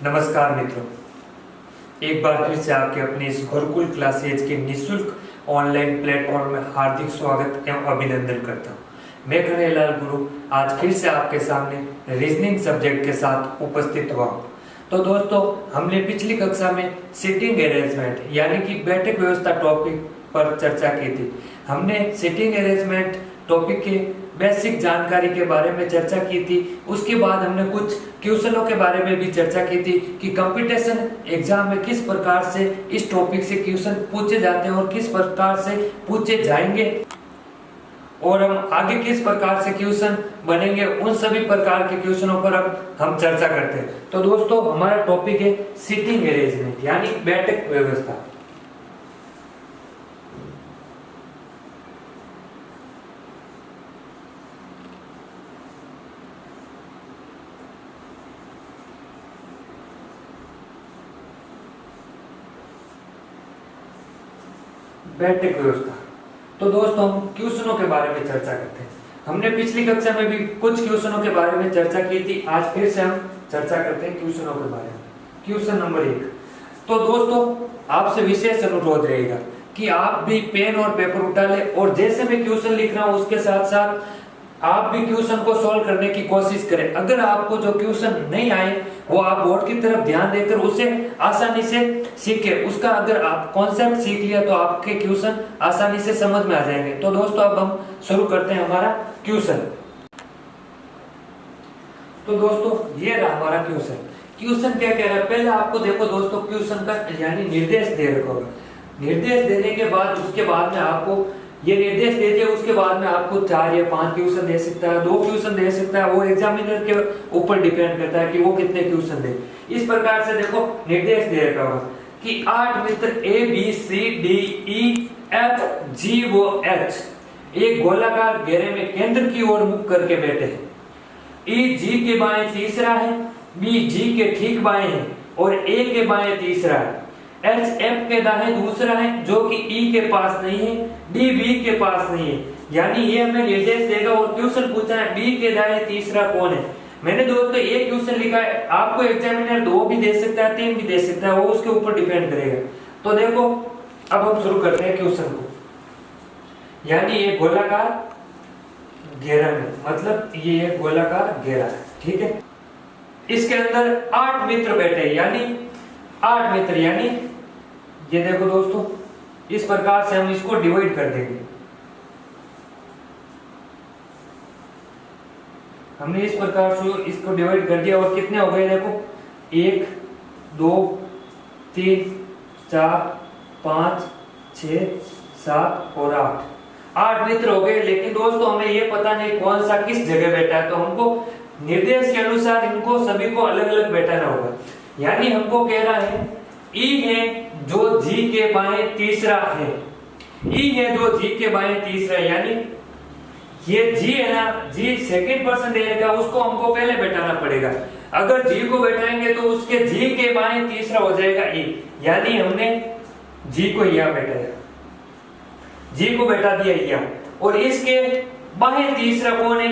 नमस्कार मित्रों, एक बार फिर से आपके अपने इस गुरुकुल क्लासेज के निःशुल्क ऑनलाइन प्लेटफॉर्म में हार्दिक स्वागत एवं अभिनंदन करता हूँ। मैं कन्हैयालाल गुरु आज फिर से आपके सामने रीजनिंग सब्जेक्ट के साथ उपस्थित हुआ हूँ। तो दोस्तों, हमने पिछली कक्षा में सिटिंग अरेंजमेंट यानी कि बैठक व्यवस्था टॉपिक पर चर्चा की थी। हमने सिटिंग अरेंजमेंट टॉपिक के बेसिक जानकारी के बारे में चर्चा की थी। उसके बाद हमने कुछ क्वेश्चनों के बारे में भी चर्चा की थी कि कंपटीशन एग्जाम में किस प्रकार से इस टॉपिक से क्वेश्चन पूछे जाते हैं और किस प्रकार से पूछे जाएंगे और हम आगे किस प्रकार से क्वेश्चन बनेंगे। उन सभी प्रकार के क्वेश्चनों पर अब हम चर्चा करते हैं। तो दोस्तों, हमारा टॉपिक है सिटिंग अरेंजमेंट यानी बैठक व्यवस्था। बैठक व्यवस्था। तो दोस्तों, हम क्वेश्चनों के बारे में चर्चा करते हैं। हमने पिछली कक्षा में भी कुछ क्वेश्चनों के बारे में चर्चा की थी। आज फिर से हम चर्चा करते हैं क्वेश्चनों के बारे में। Question number 1। तो दोस्तों, आपसे विशेष अनुरोध रहेगा कि आप भी पेन और पेपर उठा ले और जैसे मैं क्वेश्चन लिख रहा हूं उसके साथ साथ आप भी क्वेश्चन को सॉल्व करने की कोशिश करें। अगर आपको जो क्वेश्चन नहीं आए वो आप बोर्ड की तरफ ध्यान देकर उसे आसानी से सीखे। उसका अगर आप कॉन्सेप्ट सीख लिया तो आपके क्वेश्चन आसानी से समझ में आ जाएंगे। तो दोस्तों, अब हम शुरू करते हैं हमारा क्वेश्चन। तो दोस्तों, ये रहा हमारा क्वेश्चन। क्वेश्चन क्या कह रहा है, पहले आपको देखो दोस्तों, क्वेश्चन का यानी निर्देश दे रखा होगा। निर्देश देने के बाद उसके बाद में आपको ये निर्देश दे दिया, उसके बाद में आपको 4 या 5 क्वेश्चन दे सकता है, 2 क्वेश्चन दे सकता है। वो एग्जामिनर के ऊपर डिपेंड करता है कि वो कितने क्वेश्चन दे। इस प्रकार से देखो निर्देश दे रखा होगा कि 8 मित्र A B C D E F G व H एक गोलाकार घेरे में केंद्र की ओर मुख करके बैठे हैं। E G के बाएं तीसरा है, B G के ठीक बाएं है और A के बाएं तीसरा है। H F के दाएं दूसरा है जो कि E के पास नहीं है, D B के पास नहीं है। यानी ये हमें निर्देश देगा और क्वेश्चन पूछा है B के दाएं तीसरा कौन है। मैंने दोस्तों एक क्वेश्चन लिखा है, आपको एग्जामिनर 2 भी दे सकता है, 3 भी दे सकता है, वो उसके ऊपर डिपेंड करेगा। तो देखो, अब हम शुरू करते हैं क्वेश्चन को। यानी ये गोलाकार घेरा में, मतलब ये एक गोलाकार घेरा है, ठीक है। इसके अंदर 8 मित्र बैठे, यानी 8 मित्र, यानी ये देखो दोस्तों, इस प्रकार से हम इसको डिवाइड कर देंगे। हमने इस प्रकार से इसको डिवाइड कर दिया और कितने हो गए देखो, 1 2 3 4 5 6 7 और 8 मित्र हो गए। लेकिन दोस्तों, हमें ये पता नहीं कौन सा किस जगह बैठा है, तो हमको निर्देश के अनुसार इनको सभी को अलग अलग बैठाना होगा। यानी हमको कह रहा है E है जो G के बाएं तीसरा है, E है जो G के बाएं तीसरा है। यानी ये G है ना, G सेकंड पर्सन दे रखा है, उसको हमको पहले बैठाना पड़ेगा। अगर G को बैठाएंगे तो उसके G के बाएं तीसरा हो जाएगा E। यानी हमने G को यहाँ बैठाया, G को बैठा दिया यहाँ, और इसके बाएं तीसरा कौन है,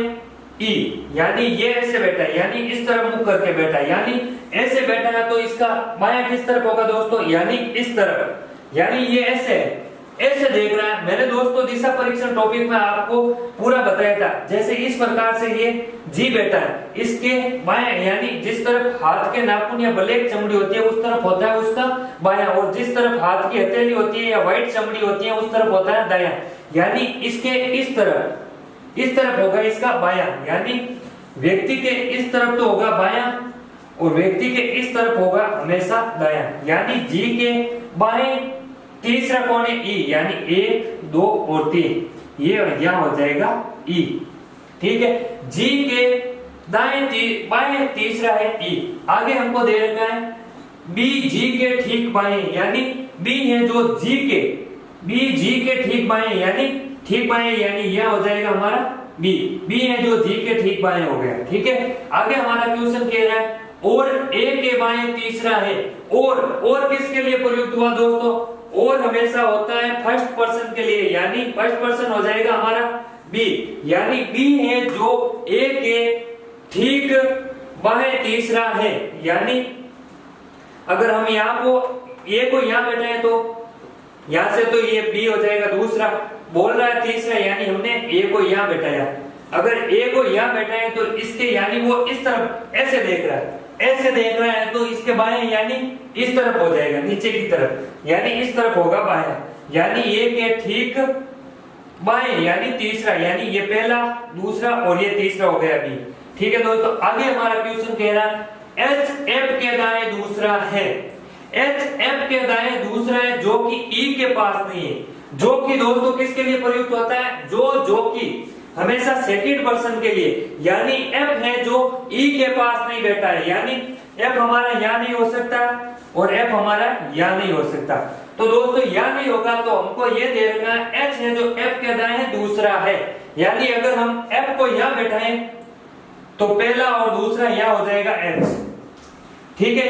E। यानी ये ऐसे बैठा है, यानी इस तरफ मुख करके बैठा है, यानी ऐसे बैठा है, तो इसका बायां किस तरफ होगा दोस्तों, यानी इस तरफ। यानी ये ऐसे है, ऐसे देख रहा है। मैंने दोस्तों दिशा परीक्षण टॉपिक में आपको पूरा बताया था। जैसे इस प्रकार से ये जी बैठा है, इसके बायां यानी जिस तरफ हाथ के नाखून या ब्लैक चमड़ी होती है उस तरफ होता है उसका बायां, और जिस तरफ हाथ की हथेली होती है या व्हाइट चमड़ी होती है उस तरफ होता है दायां। यानी इसके इस तरफ होगा इसका बायां, यानी व्यक्ति के इस तरफ तो होगा बायां और व्यक्ति के इस तरफ होगा हमेशा दायां। यानी जी के बाएं तीसरा कौन है, E। यानी 1 2 और 3, ये यहां हो जाएगा E, ठीक है। जी के बाएं तीसरा है E। आगे हमको दे रखा है B G के ठीक बाएं, यानी B है जो B G के ठीक बाएं, यानी ठीक बाएं, यानी यह हो जाएगा हमारा B है जो G के ठीक बाएं हो गया, ठीक है। आगे हमारा क्वेश्चन कह रहा है और A के बाएं तीसरा है। और किसके लिए प्रयुक्त हुआ दोस्तों, और हमेशा होता है फर्स्ट पर्सन के लिए, यानी फर्स्ट पर्सन हो जाएगा हमारा B। यानी B है जो A के ठीक बाएं तीसरा है, यानी अगर हम यहाँ को ए को यहाँ बैठाए तो यहाँ से तो ये बी हो जाएगा दूसरा, बोल रहा है तीसरा, यानी हमने ए को यहाँ बैठाया। अगर ए को यहाँ बैठाए तो इसके यानी वो इस तरफ ऐसे देख रहा है, ऐसे देख रहा है तो इसके बाएं यानी इस तरफ हो जाएगा, नीचे की तरफ, यानी इस तरफ होगा बाएं, यानी ए के ठीक बाएं यानी तीसरा, यानी ये पहला, दूसरा और ये तीसरा हो गया बी। ठीक है दोस्तों, आगे हमारा क्वेश्चन कह रहा है एच एफ के दाएं दूसरा है, एच एफ के दाएं दूसरा है जो कि ई के पास नहीं है। जो कि दोस्तों किसके लिए प्रयुक्त होता है, जो कि हमेशा सेकंड पर्सन के लिए, यानी एफ है जो ई के पास नहीं बैठा है, यानी एफ हमारा यहाँ नहीं हो सकता और एफ हमारा यहाँ नहीं हो सकता। तो दोस्तों यहाँ नहीं होगा तो हमको ये दे रखना है एच है जो एफ के दाएं दूसरा है, यानी अगर हम एफ को यहाँ बैठाएं तो पहला और दूसरा यहाँ हो जाएगा एच। ठीक है,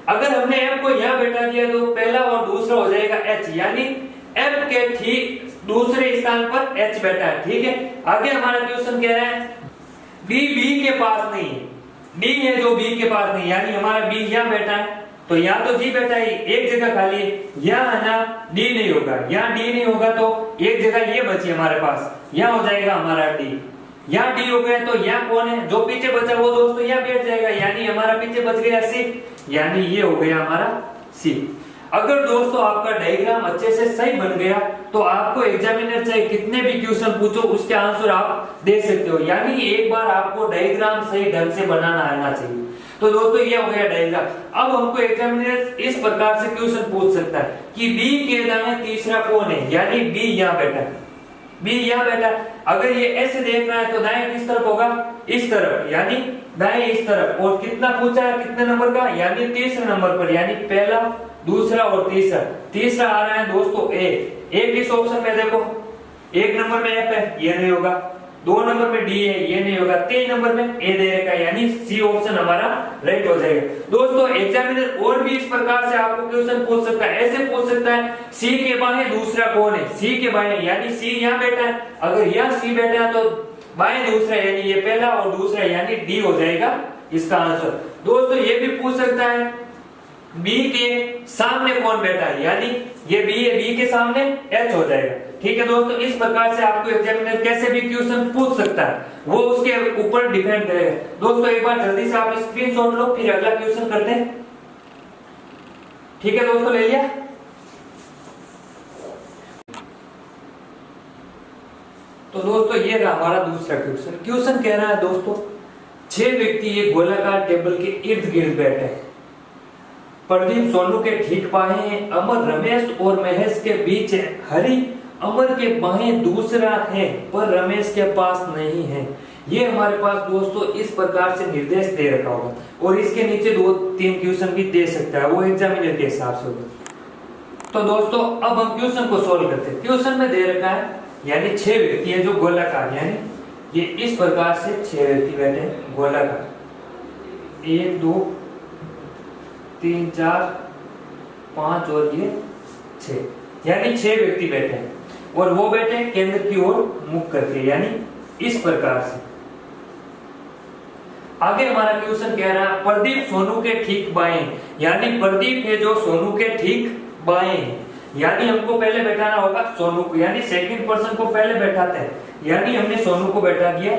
अगर हमने एफ को यहाँ बैठा दिया तो पहला और दूसरा हो जाएगा एच, यानी एफ के ठीक दूसरे स्थान पर एच बैठा है। ठीक है, आगे हमारा क्वेश्चन कह रहा है बी के पास नहीं है, डी है जो बी के पास नहीं, यानी हमारा बी यहाँ बैठा है तो यहाँ तो जी बैठा है, एक जगह खाली है, यहाँ ना डी नहीं होगा, यहाँ डी नहीं होगा तो एक जगह ये बची हमारे पास, यहाँ हो जाएगा हमारा डी, यहाँ डी हो गया तो यहाँ कौन है जो पीछे बचा वो दोस्तों यहाँ बैठ जाएगा, यानी हमारा पीछे बच गया सी, यानी ये हो गया हमारा सी। अगर दोस्तों आपका डायग्राम अच्छे से सही बन गया तो आपको एग्जामिनर चाहे कितने भी क्वेश्चन पूछो उसके आंसर आप दे सकते हो, यानी एक बार आपको डायग्राम सही ढंग से बनाना आना चाहिए। तो दोस्तों ये हो गया डायग्राम। अब हमको एग्जामिनर इस प्रकार से क्वेश्चन पूछ सकता है कि बी के दाएं तीसरा कौन है, यानी बी यहाँ बैठा है, बी यहाँ बैठा, अगर ये ऐसे देख रहा है तो दाएं किस तरफ होगा, इस तरफ, यानी दाएं इस तरफ, और कितना पूछा है कितने नंबर का, यानी तीसरे नंबर पर, यानी पहला दूसरा और तीसरा, तीसरा आ रहा है दोस्तों ए किस ऑप्शन में देखो, एक नंबर में एफ है ये नहीं होगा, दो नंबर में डी है ये नहीं होगा, तीन नंबर में ए दे रखा है, यानी सी ऑप्शन हमारा राइट हो जाएगा। दोस्तों एग्जामिनर और भी इस प्रकार से आपको क्वेश्चन पूछ सकता है, ऐसे पूछ सकता है सी के बाएं दूसरा कौन है, सी के बाएं यानी सी यहाँ बैठा है, अगर यहाँ सी बैठा है तो बाएं दूसरा यानी ये पहला और दूसरा यानी डी हो जाएगा इसका आंसर। दोस्तों ये भी पूछ सकता है बी के सामने कौन बैठा है, यानी ये बी है, बी के सामने एच हो जाएगा। ठीक है दोस्तों, इस प्रकार से आपको एग्जामिनर कैसे भी क्वेश्चन पूछ सकता है, वो उसके ऊपर डिपेंड करेगा। दोस्तों एक बार जल्दी से आप स्क्रीनशॉट लो, फिर अगला क्वेश्चन करते हैं। ठीक है दोस्तों, ले लिया। तो दोस्तों ये रहा हमारा दूसरा क्वेश्चन। क्वेश्चन कह रहा है दोस्तों 6 व्यक्ति एक गोलाकार टेबल के इर्द गिर्द बैठे हैं। प्रदीप सोनू के ठीक बाएं हैं, अमर रमेश और महेश के बीच है, हरि अमर के बाएं दूसरा है पर रमेश के पास नहीं है। ये हमारे पास दोस्तों इस प्रकार से निर्देश दे रखा होगा और इसके नीचे 2-3 क्वेश्चन भी दे सकता है, वो एग्जामिनर के हिसाब से होगा। तो दोस्तों अब हम क्वेश्चन को सॉल्व करते हैं। क्वेश्चन में दे रखा है यानी 6 व्यक्ति है जो गोलाकार, यानी ये इस प्रकार से 6 व्यक्ति बैठे हैं गोलाकार, 1 2 3 4 5 और ये 6, यानी 6 व्यक्ति बैठे हैं और वो बैठे हैं केंद्र की ओर मुख करके, यानी इस प्रकार से। आगे हमारा क्वेश्चन कह रहा है प्रदीप सोनू के ठीक बाएं, यानी प्रदीप है जो सोनू के ठीक बाएं है, यानी हमको पहले बैठाना होगा सोनू को, यानी सेकंड पर्सन को पहले बैठाते हैं, यानी हमने सोनू को बैठा दिया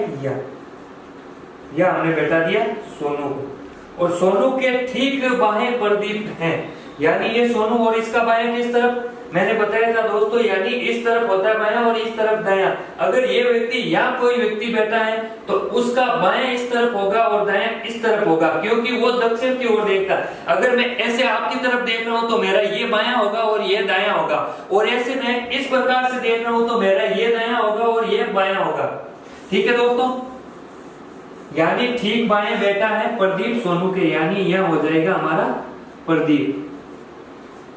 या हमने बैठा दिया सोनू को, और सोनू के ठीक बाएं प्रदीप हैं, यानी ये सोनू और इसका बाएं किस तरफ मैंने बताया था दोस्तों, यानी इस तरफ होता है बायां और इस तरफ दायां। अगर ये व्यक्ति या कोई व्यक्ति बैठा है तो उसका बायां इस तरफ होगा और दायां इस तरफ होगा, क्योंकि वो दक्षिण की ओर देखता है। अगर मैं ऐसे आपकी तरफ देख रहा हूं तो मेरा ये बायां होगा और ये दायां होगा, और ऐसे मैं इस प्रकार से देख रहा हूं तो मेरा ये दायां होगा और ये बायां होगा। ठीक है दोस्तों, यानी ठीक बाएं बैठा है प्रदीप सोनू के, यानी यह हो जाएगा हमारा प्रदीप,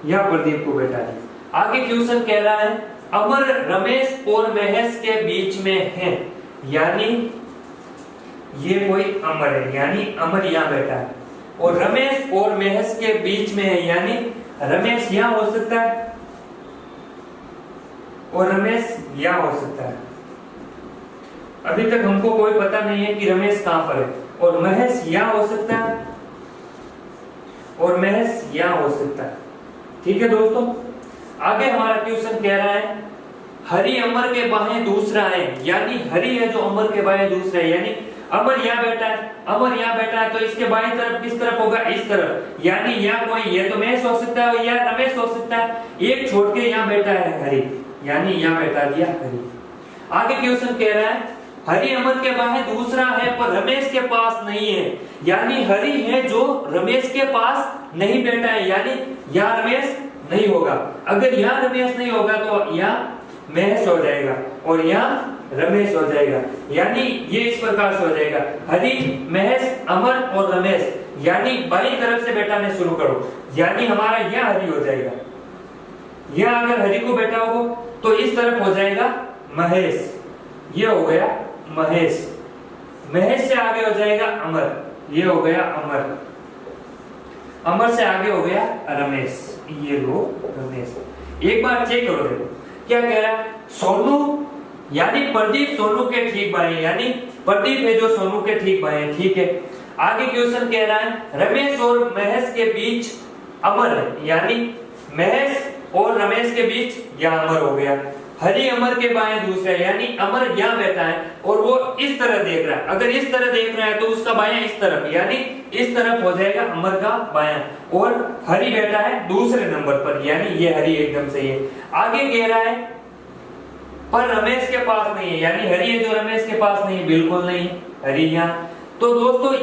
यह प्रदीप को बैठा है। आगे क्वेश्चन कह रहा है अमर रमेश और महेश के बीच में है, यानी ये कोई अमर है, यानी अमर यहाँ बैठा है, और रमेश और महेश के बीच में है, यानी रमेश यहाँ हो सकता है और रमेश यहाँ हो सकता है। अभी तक हमको कोई पता नहीं है कि रमेश कहां पर है, और महेश यहाँ हो सकता है और महेश यहाँ हो सकता है। ठीक है दोस्तों, आगे हमारा क्वेश्चन कह रहा है हरि अमर के बाहें दूसरा है, यानी हरि है जो अमर के बाहें दूसरा है, यानी अमर यहाँ बैठा है, अमर यहाँ बैठा है, तो इसके बाईं तरफ किस तरफ होगा, इस तरफ, यानी यहाँ कोई ये तो महेश हो सकता है या रमेश हो सकता है, एक छोड़ के यहाँ बैठा है हरि, यानी यहाँ बैठा दिया हरि। आगे क्वेश्चन कह रहा है हरि अमर के बाहें दूसरा है पर रमेश के पास नहीं है, यानी हरि है जो रमेश के पास नहीं बैठा है, यानी यहाँ रमेश नहीं होगा। अगर यहाँ रमेश नहीं होगा तो यहाँ महेश हो जाएगा और यहाँ रमेश हो जाएगा, यानी ये इस प्रकार से हो जाएगा हरि महेश अमर और रमेश, यानी बाईं तरफ से बैठाने शुरू करो, यानी हमारा यह हरि हो जाएगा। यह अगर हरि को बैठा हो तो इस तरफ हो जाएगा महेश, ये हो गया महेश, महेश से आगे हो जाएगा अमर, ये हो गया अमर, अमर से आगे हो गया रमेश, ये लो रमेश। एक बार चेक करो, देखो क्या कह रहा है, सोनू यानी प्रदीप सोनू के ठीक बाएं, यानी प्रदीप है जो सोनू के ठीक बाएं, ठीक है। आगे क्वेश्चन कह रहा है रमेश और महेश के बीच अमर है, यानी महेश और रमेश के बीच यह अमर हो गया। हरि अमर के बाएं दूसरा, यानी अमर यहाँ बैठा है और वो इस तरह देख रहा है, अगर इस तरह देख रहा है तो उसका बायां इस तरफ, यानी इस तरफ हो जाएगा अमर का बायां, और हरि बैठा है दूसरे नंबर पर, यानी ये हरि एकदम सही है। आगे कह रहा है पर रमेश के पास नहीं है, यानी हरि है जो रमेश के पास नहीं है, बिल्कुल नहीं हरि यहाँ। तो दोस्तों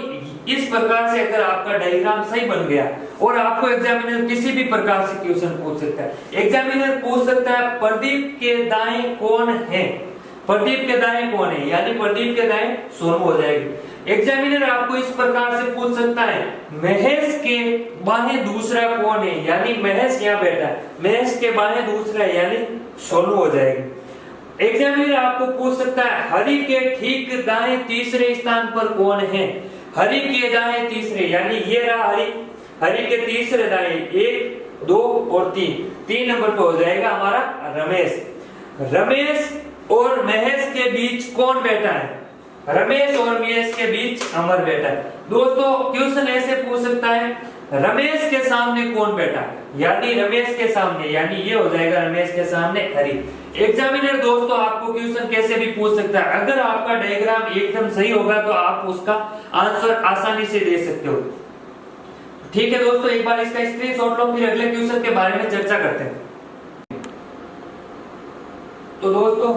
इस प्रकार से अगर आपका डायग्राम सही बन गया और आपको एग्जामिनर किसी भी प्रकार से क्वेश्चन पूछ सकता है, एग्जामिनर पूछ सकता है प्रदीप के दाएं कौन है, प्रदीप के दाएं कौन है, यानी प्रदीप के दाएं सोनू हो जाएगी। एग्जामिनर आपको इस प्रकार से पूछ सकता है महेश के बाएं दूसरा कौन है, यानी महेश यहाँ बैठा है, महेश के बाएं दूसरा यानी सोनू हो जाएगी। एग्जामिनर आपको पूछ सकता है हरि के ठीक दाएं तीसरे स्थान पर कौन है, हरि के दाएं तीसरे, यानी ये रहा हरि, हरि के तीसरे दाएं 1 2 और 3 नंबर पे हो जाएगा हमारा रमेश। रमेश और महेश के बीच कौन बैठा है, रमेश और महेश के बीच अमर बैठा है। दोस्तों क्वेश्चन ऐसे पूछ सकता है रमेश के सामने कौन बैठा, यानी रमेश के सामने, यानी ये हो जाएगा रमेश के सामने हरि। एग्जामिनर दोस्तों आपको क्वेश्चन कैसे भी पूछ सकता है, अगर आपका डायग्राम एकदम सही होगा तो आप उसका आंसर आसानी से दे सकते हो। ठीक है दोस्तों, एक बार इसका स्क्रीनशॉट लो, फिर अगले क्वेश्चन के बारे में चर्चा करते हैं। तो दोस्तों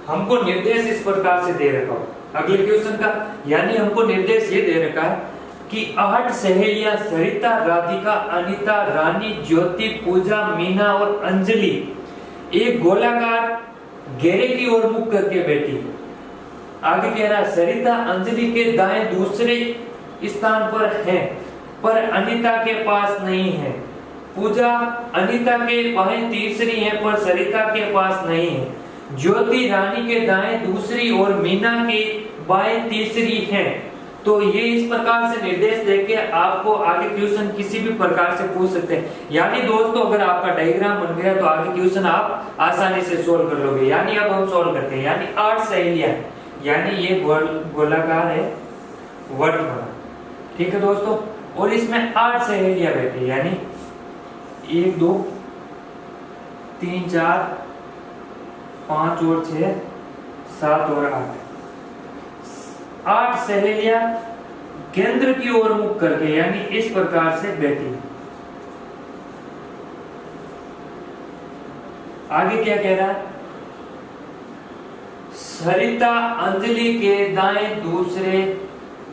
हमको निर्देश इस प्रकार से दे रखा हो अगले क्वेश्चन का, यानी हमको निर्देश ये दे रखा है कि 8 सहेलियां सरिता, राधिका, अनीता, रानी, ज्योति, पूजा, मीना और अंजलि एक गोलाकार घेरे की ओर मुख करके बैठी। आगे कह रहा है सरिता अंजलि के दाएं दूसरे स्थान पर है पर अनीता के पास नहीं है, पूजा अनीता के बाएं तीसरी है पर सरिता के पास नहीं है, ज्योति रानी के दाएं दूसरी और मीना के बाएं तीसरी है। तो ये इस प्रकार से निर्देश देके आपको आगे क्वेश्चन किसी भी प्रकार से पूछ सकते हैं, यानी दोस्तों अगर आपका डायग्राम बन गया तो आगे क्वेश्चन आप आसानी से सोल्व कर लोगे। यानी अब हम सोल्व करते हैं, यानी 8 सहेलियां, यानी ये गोलाकार है वर्ग बना, ठीक है दोस्तों, और इसमें 8 सहेलियां बैठी, यानी 1 2 3 4 5 और 6 7 और 8 सहेलियां केंद्र की ओर मुख करके, यानी इस प्रकार से बैठी। आगे क्या कह रहा है, सरिता अंजलि के दाएं दूसरे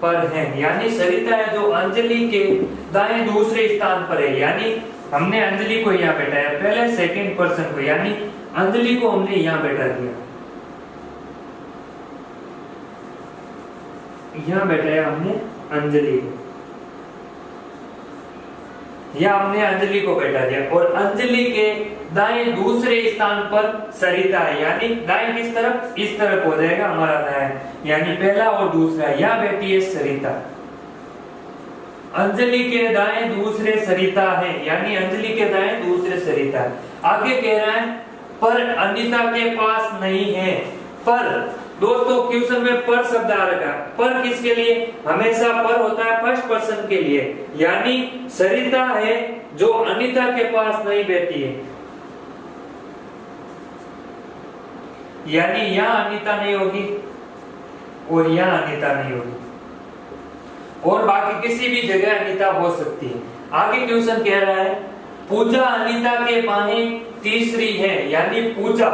पर है, यानी सरिता है जो अंजलि के दाएं दूसरे स्थान पर है, यानी हमने अंजलि को यहाँ बैठाया पहले सेकंड पर्सन को, यानी अंजलि को हमने यहाँ बैठा दिया, यहाँ बैठाया हमने अंजलि को, या हमने अंजलि को बैठा दिया, और अंजलि के दाएं दूसरे स्थान पर सरिता है, यानी दाएं किस तरफ, इस तरफ हो जाएगा हमारा दाएं, यानी पहला और दूसरा, यहाँ बैठी है सरिता, अंजलि के दाएं दूसरे सरिता है, यानी अंजलि के दाएं दूसरे सरिता है। आगे कह रहा है पर अनीता के पास नहीं है, पर दोस्तों क्वेश्चन में पर शब्द आ रखा है, पर किसके लिए? हमेशा पर होता है फर्स्ट पर्सन के लिए, यानी सरिता है जो अनीता के पास नहीं बैठी है, यानी यहां अनीता नहीं होगी और यहां अनीता नहीं होगी, और बाकी किसी भी जगह अनीता हो सकती है। आगे क्वेश्चन कह रहा है पूजा अनीता के बाहें तीसरी है, यानी पूजा,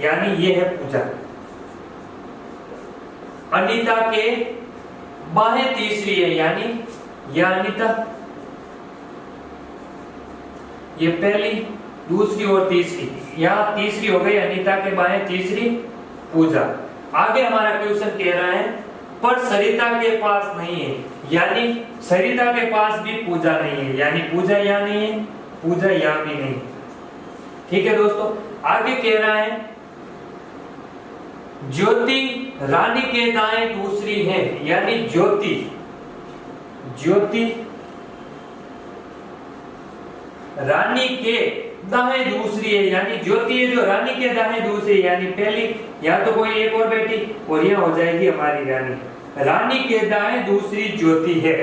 यानी ये है पूजा, अनीता के बाहें तीसरी है, यानी यह अनीता, ये पहली, दूसरी और तीसरी, यहां तीसरी हो गई अनीता के बाहें तीसरी पूजा। आगे हमारा क्वेश्चन कह रहा है पर सरिता के पास नहीं है, यानी सरिता के पास भी पूजा नहीं है, यानी पूजा यहां नहीं है, पूजा यहां भी नहीं। ठीक है दोस्तों, आगे कह रहा है ज्योति रानी के दाएं दूसरी है, यानी ज्योति, ज्योति रानी के दाएं दूसरी है, यानी ज्योति है जो रानी के दाएं दूसरी, यानी पहली, या तो कोई एक और बेटी और यह हो जाएगी हमारी रानी, रानी के दाएं दूसरी ज्योति है,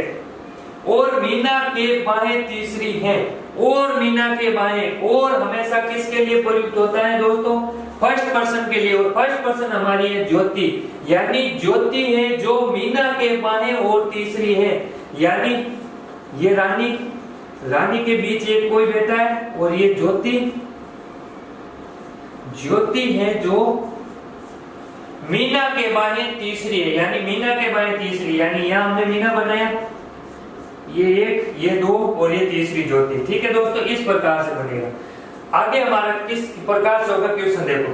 और मीना के बाएं तीसरी है, और मीना के बाएं, और हमेशा किसके लिए प्रयुक्त होता है दोस्तों? फर्स्ट पर्सन के लिए, और फर्स्ट पर्सन हमारी है ज्योति, यानी ज्योति है जो मीना के बाएं और तीसरी है, यानी ये रानी, रानी के बीच एक कोई बैठा है, और ये ज्योति, ज्योति है जो मीना के बाएं तीसरी है, यानी मीना के बाएं तीसरी, यानी यहां हमने मीना बनाया, ये एक, ये दो और ये तीसरी ज्योति। ठीक है दोस्तों, इस प्रकार से बनेगा। आगे हमारा किस प्रकार से होगा क्वेश्चन देखो,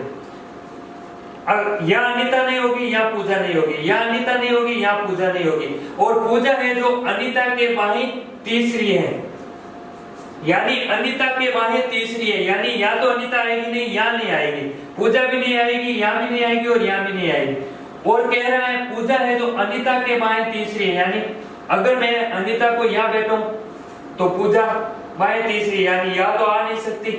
या अनीता नहीं होगी या पूजा नहीं होगी, या अनीता नहीं होगी या पूजा नहीं होगी, और पूजा है जो अनीता के बाएं तीसरी है, यानी अनीता के बाहें तीसरी है, यानी या तो अनीता आएगी नहीं, या नहीं आएगी, पूजा भी नहीं आएगी, यहाँ भी नहीं आएगी और यहाँ भी नहीं आएगी, और कह रहा है पूजा है जो अनीता के बाएं तीसरी है, यानी अगर मैं अनीता को यहाँ बैठूं तो पूजा बाएं तीसरी, यानी या तो आ नहीं सकती,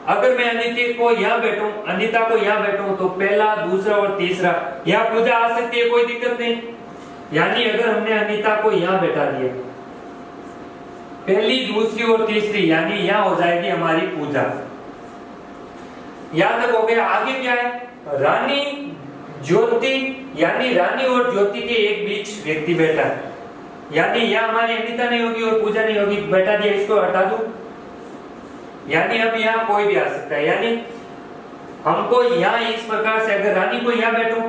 अगर मैं अनीता को यहाँ बैठूं, अनीता को यहाँ बैठूं तो पहला, दूसरा और तीसरा, यहाँ पूजा आ सकती है, कोई दिक्कत नहीं, यानी अगर हमने अनीता को यहाँ बैठा दिया, पहली, दूसरी और तीसरी, यानी यहां हो जाएगी हमारी पूजा। यहां तक हो गया। आगे क्या है? रानी, ज्योति, यानी रानी और ज्योति के एक बीच व्यक्ति बैठा है, यानी यहां हमारी अनीता नहीं होगी और पूजा नहीं होगी, बैठा दिया, इसको हटा दो, यानी अब यहाँ कोई भी आ सकता है, यानी हमको यहाँ इस प्रकार से अगर रानी को यहाँ बैठो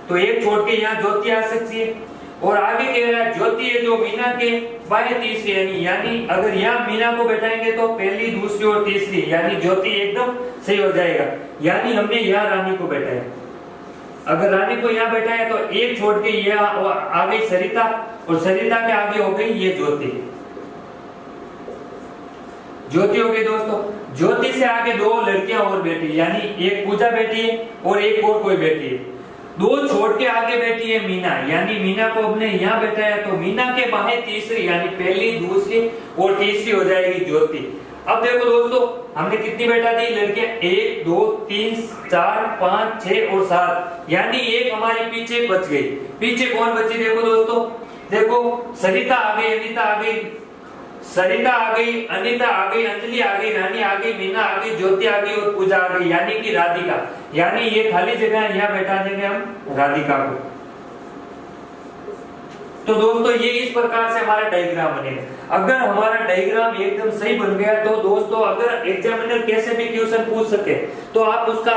तो एक छोड़ के यहाँ ज्योति आ सकती है, और आगे कह रहा है ज्योति है जो मीना के बाएं तीसरी, यानी अगर यहाँ मीना को बैठाएंगे तो पहली, दूसरी और तीसरी, यानी ज्योति एकदम सही हो जाएगा, यानी हमने यहाँ रानी को बैठाया, अगर रानी को यहाँ बैठाया तो एक छोड़ के ये आ गई सरिता, और सरिता के आगे हो गई ये ज्योति, ज्योति हो गई दोस्तों। ज्योति से आगे दो लड़कियां और बैठी, यानी एक पूजा बैठी है और एक और कोई बैठी है, दो छोड़ के आगे बैठी है मीना, यानी मीना को हमने यहाँ बैठाया तो मीना के बाहें तीसरी, यानी पहली, दूसरी और तीसरी हो जाएगी ज्योति। अब देखो दोस्तों हमने कितनी बैठा दी लड़कियां, 1 2 3 4 5 6 और 7, यानी एक हमारी पीछे बच गई। पीछे कौन बची देखो दोस्तों, देखो सरिता आ गई, अनीता आ गई, सरिता आ गई, अनीता आ गई, अंजलि आ गई, रानी आ गई, मीना आ गई, ज्योति आ गई और पूजा आ गई, यानी कि राधिका, यानी ये खाली जगह है, यहाँ बैठा देंगे हम राधिका को। तो दोस्तों ये इस प्रकार से हमारा डायग्राम बनेगा। अगर हमारा डायग्राम एकदम सही बन गया तो दोस्तों अगर एग्जामिनर कैसे भी क्वेश्चन पूछ सके तो आप उसका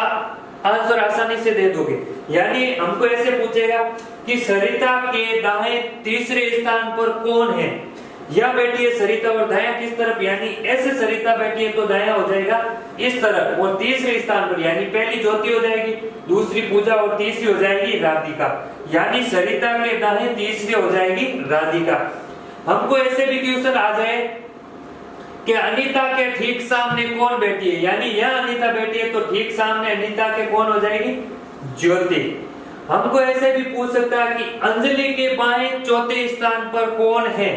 आंसर आसानी से दे दोगे। यानी हमको ऐसे पूछेगा कि सरिता के दाएं तीसरे स्थान पर कौन है, यह बैठी है सरिता और दाया किस तरफ, यानी ऐसे सरिता बैठी है तो दाया हो जाएगा इस तरफ, और तीसरे स्थान पर यानी पहली ज्योति हो जाएगी, दूसरी पूजा और तीसरी हो जाएगी राधिका, यानी सरिता के दाएं तीसरी हो जाएगी राधिका। हमको ऐसे भी क्वेश्चन आ जाए कि अनीता के ठीक सामने कौन बैठी है, यानी यह अनीता बैठी है तो ठीक सामने अनीता के कौन हो जाएगी, ज्योति। हमको ऐसे भी पूछ सकता है कि अंजलि के बाएं चौथे स्थान पर कौन है,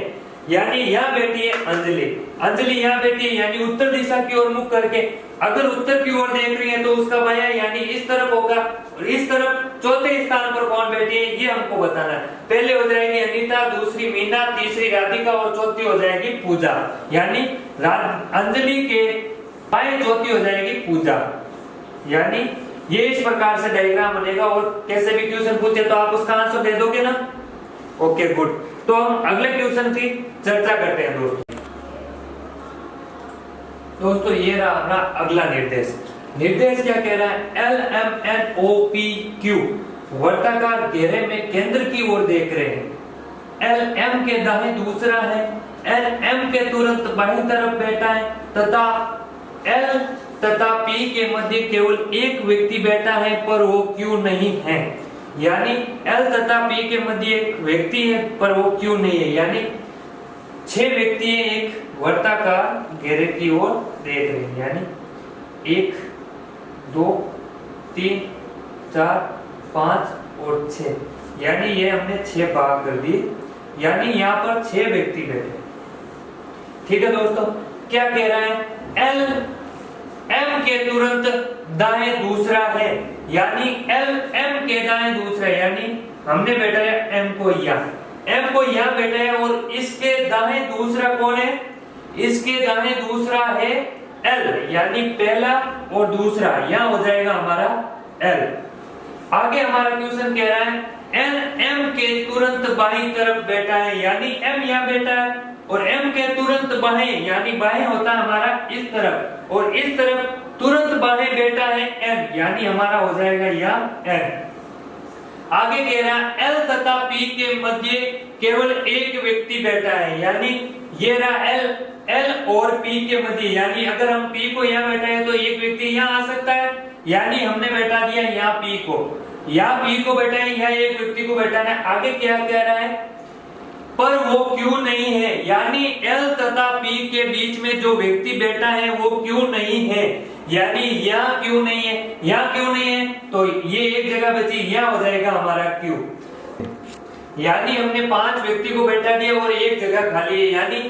यानी यहाँ बैठी है अंजलि, अंजलि यहाँ बैठी है यानी उत्तर दिशा की ओर मुख करके। अगर उत्तर की ओर देख रही है तो उसका बायां यानी इस तरफ होगा, और इस तरफ चौथे स्थान पर कौन बैठी है ये हमको बताना है। पहले हो जाएगी अनीता, दूसरी मीना, तीसरी राधिका और चौथी हो जाएगी पूजा। यानी अंजलि के बाएं चौथी हो जाएगी पूजा। यानी ये इस प्रकार से डायग्राम बनेगा, और कैसे भी क्वेश्चन पूछे तो आप उसका आंसर दे दोगे ना। Okay good. तो हम अगले क्वेश्चन की चर्चा करते हैं दोस्तों ये रहा हमारा अगला निर्देश। निर्देश क्या कह रहा है, LMNOPQ वर्ताकार घेरे में केंद्र की ओर देख रहे हैं। LM के दाएं दूसरा है, LM के तुरंत बाईं तरफ बैठा है तथा L तथा P के मध्य केवल एक व्यक्ति बैठा है पर वो Q नहीं है। यानी L तथा P के मध्य एक व्यक्ति है पर वो Q नहीं है। यानी 6 व्यक्ति हैं एक वर्ताकार घेरे की ओर देख रहे हैं। यानी 1 2 3 4 5 और 6, यानी ये हमने 6 भाग कर दिए। यानी यहाँ पर 6 व्यक्ति बैठे। ठीक है दोस्तों, क्या कह रहा है, L M के तुरंत दाएं दूसरा है। यानी L M के दाएं दूसरा है, यानी हमने बैठाया M को यहाँ बैठाया, और इसके दाएं दूसरा कौन है, इसके दाएं दूसरा है L, यानी पहला और दूसरा यहाँ हो जाएगा हमारा L। आगे हमारा क्वेश्चन कह रहा है L M के तुरंत बाईं तरफ बैठा है। यानी M यहाँ बैठा है और M के तुरंत बाएं, यानी बाएं होता है हमारा इस तरफ, और इस तरफ तुरंत बाएं बैठा है M, यानी हमारा हो जाएगा यहाँ M। आगे कह रहा है L तथा P के मध्य केवल एक व्यक्ति बैठा है। यानी ये रहा L और P के मध्य, यानी अगर हम P को यहाँ बैठाए तो एक व्यक्ति यहाँ आ सकता है। यानी हमने बैठा दिया यहाँ P को, यहाँ P को बैठाए, यहाँ एक व्यक्ति को बैठाना है। आगे क्या कह रहा है, पर वो Q नहीं है। यानी L तथा P के बीच में जो व्यक्ति बैठा है वो Q नहीं है। यानी यहाँ Q नहीं है, यहाँ Q नहीं है, तो ये एक जगह बची, यहाँ हो जाएगा हमारा Q। यानी हमने 5 व्यक्ति को बैठा दिया और एक जगह खाली है। यानी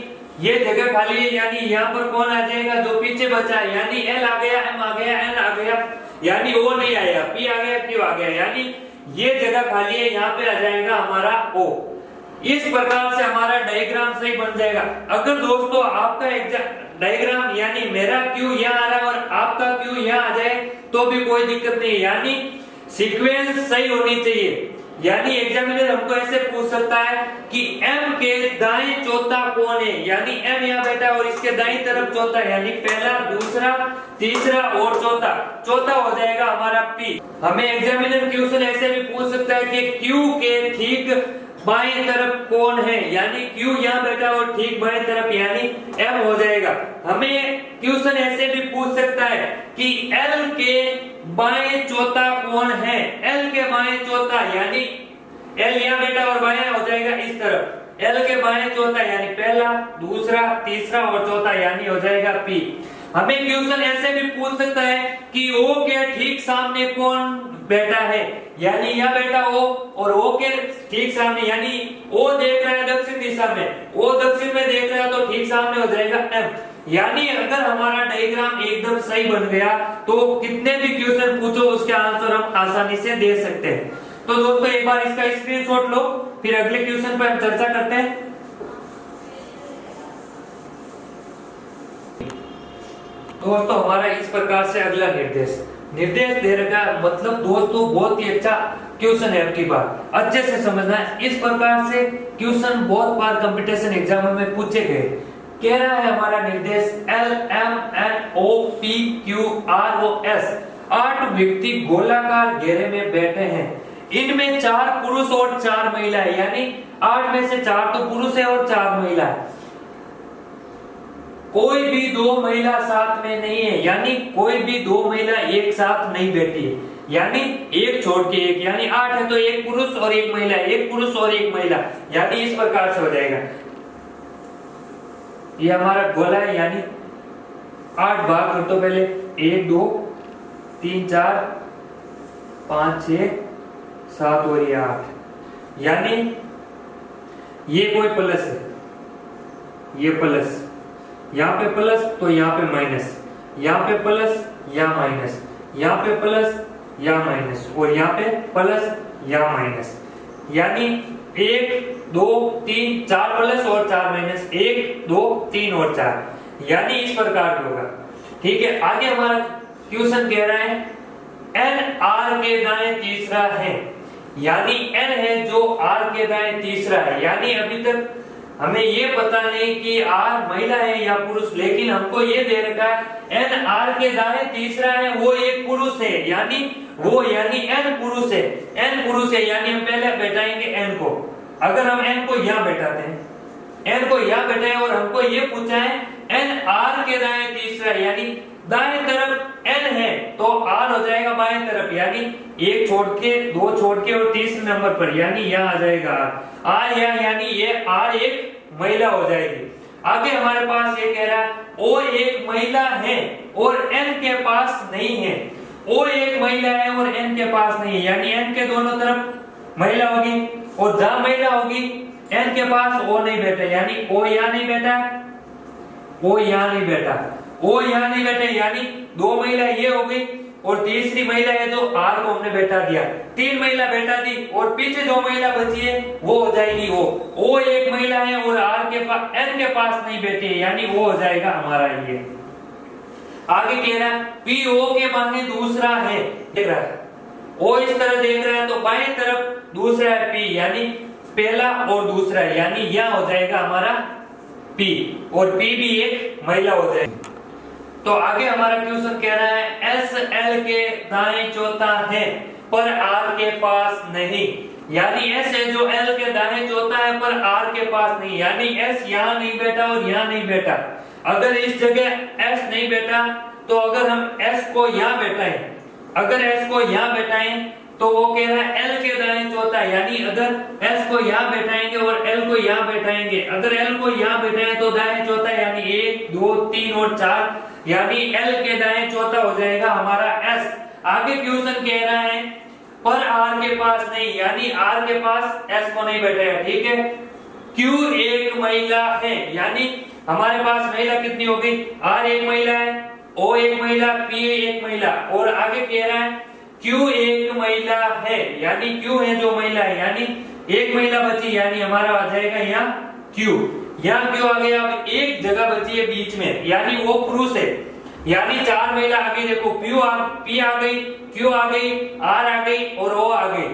ये जगह खाली है, यानी यहाँ पर कौन आ जाएगा, जो पीछे बचा है। यानी L आ गया, M आ गया, N आ गया, यानी O नहीं आया, P आ गया, Q आ गया। यानी ये जगह खाली है, यहाँ पे आ जाएगा हमारा O। इस प्रकार से हमारा डायग्राम सही बन जाएगा। अगर दोस्तों आपका डायग्राम यानी मेरा Q यहाँ आ रहा है और आपका Q यहाँ आ जाए तो भी कोई दिक्कत नहीं है। यानी सीक्वेंस सही होनी चाहिए। यानी एग्जामिनर हमको ऐसे पूछ सकता है कि M के दाएं चौथा कौन है। यानी M यहाँ बैठा है और इसके दाईं तरफ चौथा, यानी पहला, दूसरा, तीसरा और चौथा। चौथा हो जाएगा हमारा P। हमें एग्जामिनर क्वेश्चन ऐसे भी पूछ सकता है कि Q के ठीक बाएं तरफ कौन है। यानी Q यहाँ बैठा और ठीक बाएं तरफ, यानी M हो जाएगा। हमें क्वेश्चन ऐसे भी पूछ सकता है कि L के बाएं चौथा कौन है। L के बाएं चौथा, यानी L यहाँ बैठा और बाएं हो जाएगा इस तरफ। L के बाएं चौथा यानी पहला, दूसरा, तीसरा और चौथा, यानी हो जाएगा P। हमें क्वेश्चन ऐसे भी पूछ सकता है कि O के ठीक सामने कौन बैठा है। यानी यहाँ बैठा O और O के ठीक सामने, यानी O देख रहा है दक्षिण दिशा में, O दक्षिण में देख रहा है तो ठीक सामने हो जाएगा M। यानी अगर हमारा डायग्राम एकदम सही बन गया तो कितने भी क्वेश्चन पूछो उसके आंसर हम आसानी से दे सकते हैं। तो दोस्तों एक बार इसका स्क्रीनशॉट लो, फिर अगले क्वेश्चन पर हम चर्चा करते हैं। दोस्तों हमारा इस प्रकार से अगला निर्देश दे रखा है। मतलब दोस्तों बहुत ही अच्छा क्वेश्चन है, आपकी बात अच्छे से समझना है। इस प्रकार से क्वेश्चन बहुत बार कंपटीशन एग्जाम में पूछे गए। कह रहा है हमारा निर्देश LMNOPQROS 8 व्यक्ति गोलाकार घेरे में बैठे हैं। इनमें 4 पुरुष और 4 महिलाएं, यानी 8 में से 4 तो पुरुष है और 4 महिला है। कोई भी 2 महिला साथ में नहीं है, यानी कोई भी 2 महिला एक साथ नहीं बैठी है। यानी एक छोड़ के एक, यानी 8 है तो एक पुरुष और एक महिला, एक पुरुष और एक महिला, यानी इस प्रकार से हो जाएगा। ये हमारा गोला है, यानी 8 भाग कर दो पहले, 1 2 3 4 5 6 7 और ये 8, यानी ये कोई प्लस है, ये प्लस, यहाँ पे प्लस तो यहाँ पे माइनस, यहाँ पे प्लस या माइनस, यहाँ पे प्लस या माइनस और यहाँ पे प्लस या माइनस, यानी 1 2 3 4 प्लस और 4 माइनस, 1 2 3 और 4, यानी इस प्रकार होगा। ठीक है, आगे हमारा क्वेश्चन कह रहा है n r के दाएं तीसरा है, यानी n है जो r के दाएं तीसरा है, यानी अभी तक हमें ये पता नहीं कि r महिला है या पुरुष, लेकिन हमको ये दे रखा है n r के दाएं तीसरा है, वो एक पुरुष है, यानी n पुरुष है, n पुरुष है, यानी हम पहले बैठाएंगे n को। अगर हम n को यहाँ बैठाते हैं, n को यहाँ बैठाए और हमको ये पूछा है n r के दाएं तीसरा, यानी दाएं तरफ n है तो r हो जाएगा बाएं तरफ, यानी 1 छोड़ के 2 छोड़ के और तीसरे नंबर पर, यानी यहाँ आ जाएगा r यहाँ, यानी ये r एक महिला हो जाएगी। आगे हमारे पास ये कह रहा है o एक महिला है और n के पास नहीं है, o एक महिला है और n के पास नहीं है, यानी n के दोनों तरफ महिला होगी और जहां महिला होगी n के पास o नहीं बैठा, यानी o यहाँ नहीं बैठा, o यहाँ नहीं बैठा, o यहाँ नहीं बैठे, यानी 2 महिला ये हो गई और तीसरी महिला है जो r को हमने बैठा दिया, 3 महिला बैठा दी और पीछे 2 महिला बची है वो हो जाएगी o एक महिला है और r के पास n के पास नहीं बैठी है, यानी वो हो जाएगा हमारा ये। आगे कह रहा है PO के बाएं दूसरा है, देख रहा है o इस तरह देख रहा है तो बाएं तरफ दूसरा है P, यानी पहला और दूसरा, यानी यहाँ हो जाएगा हमारा P और P भी एक महिला हो जाएगी। तो आगे हमारा क्वेश्चन कह रहा है S L के दाएं चौथा है पर R के पास नहीं, यानी S है जो L के दाएं चौथा है पर R के पास नहीं, यानी S यहाँ नहीं बैठा और यहाँ नहीं बैठा। अगर इस जगह S नहीं बैठा तो अगर हम S को यहाँ बैठाएं, अगर S को यहाँ बैठाएं तो वो कह रहा है L के दाएं चौथा, यानी अगर S को यहाँ बैठाएंगे और L को यहाँ बैठाएंगे, अगर L को यहाँ बैठाएं तो दाएं चौथा, यानी 1 2 3 और 4, यानी L के दाएं चौथा हो जाएगा हमारा S। आगे क्वेश्चन कह रहा है पर R के पास नहीं, यानी R के पास S को नहीं बैठाया। ठीक है, Q एक महिला है, यानी हमारे पास महिला कितनी हो गई, R एक महिला है, O एक महिला, P एक महिला, और आगे कह रहा है Q एक महिला है, यानी Q है जो महिला है, यानी एक महिला बची, यानी हमारा आ जाएगा यहाँ Q, यहाँ Q आ गया। अब एक जगह बची है बीच में, यानी वो पुरुष है, यानी 4 महिला आ गई, देखो P आ गई, Q आ गई, R आ गई और O आ गई।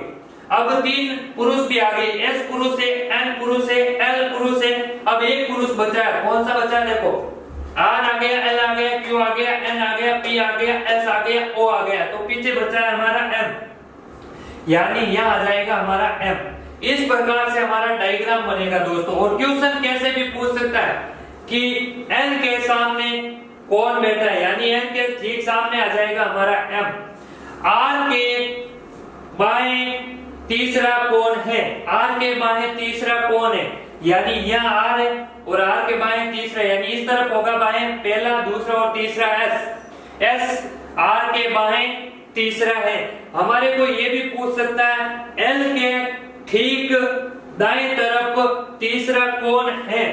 अब 3 पुरुष भी आ गए, S पुरुष है, N पुरुष है, L पुरुष है, अब एक पुरुष बचा है, कौन सा बचा है, देखो R आ गया, L आ गया, Q आ गया, N आ गया, P आ गया, S आ गया, O आ गया, तो पीछे बचा है हमारा M, यानी यहाँ आ जाएगा हमारा M। इस प्रकार से हमारा डायग्राम बनेगा दोस्तों। और क्वेश्चन कैसे भी पूछ सकता है कि N के सामने कौन बैठा है, यानी N के ठीक सामने आ जाएगा हमारा M। R के बाएं तीसरा कौन है, R के बाएं तीसरा कौन है, यानी यहाँ R है और R के बाएं तीसरा, यानी इस तरफ होगा बाएं पहला, दूसरा और तीसरा S R के बाएं तीसरा है। हमारे को ये भी पूछ सकता है L के ठीक दाएं तरफ तीसरा कौन है,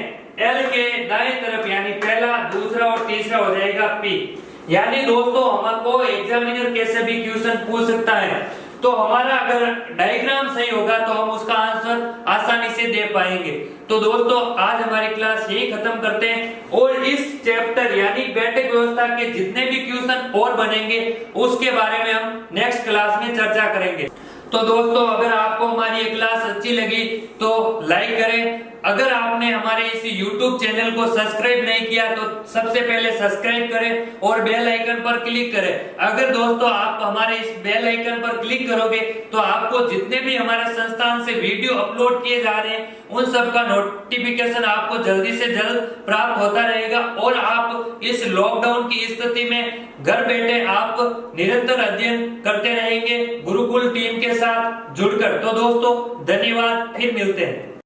L के दाएं तरफ, यानी पहला, दूसरा और तीसरा हो जाएगा P। यानी दोस्तों हमको एग्जामिनर कैसे भी क्वेश्चन पूछ सकता है, तो हमारा अगर डायग्राम सही होगा तो हम उसका आंसर आसानी से दे पाएंगे। तो दोस्तों आज हमारी क्लास यही खत्म करते हैं और इस चैप्टर यानी बैठक व्यवस्था के जितने भी क्वेश्चन और बनेंगे उसके बारे में हम नेक्स्ट क्लास में चर्चा करेंगे। तो दोस्तों अगर आपको हमारी ये क्लास अच्छी लगी तो लाइक करें, अगर आपने हमारे इस YouTube चैनल को सब्सक्राइब नहीं किया तो सबसे पहले सब्सक्राइब करें और बेल आइकन पर क्लिक करें। अगर दोस्तों आप हमारे इस बेल आइकन पर क्लिक करोगे तो आपको जितने भी हमारे संस्थान से वीडियो अपलोड किए जा रहे हैं उन सब का नोटिफिकेशन आपको जल्दी से जल्द प्राप्त होता रहेगा और आप इस लॉकडाउन की स्थिति में घर बैठे आप निरंतर अध्ययन करते रहेंगे गुरुकुल टीम के साथ जुड़कर। तो दोस्तों धन्यवाद, फिर मिलते हैं।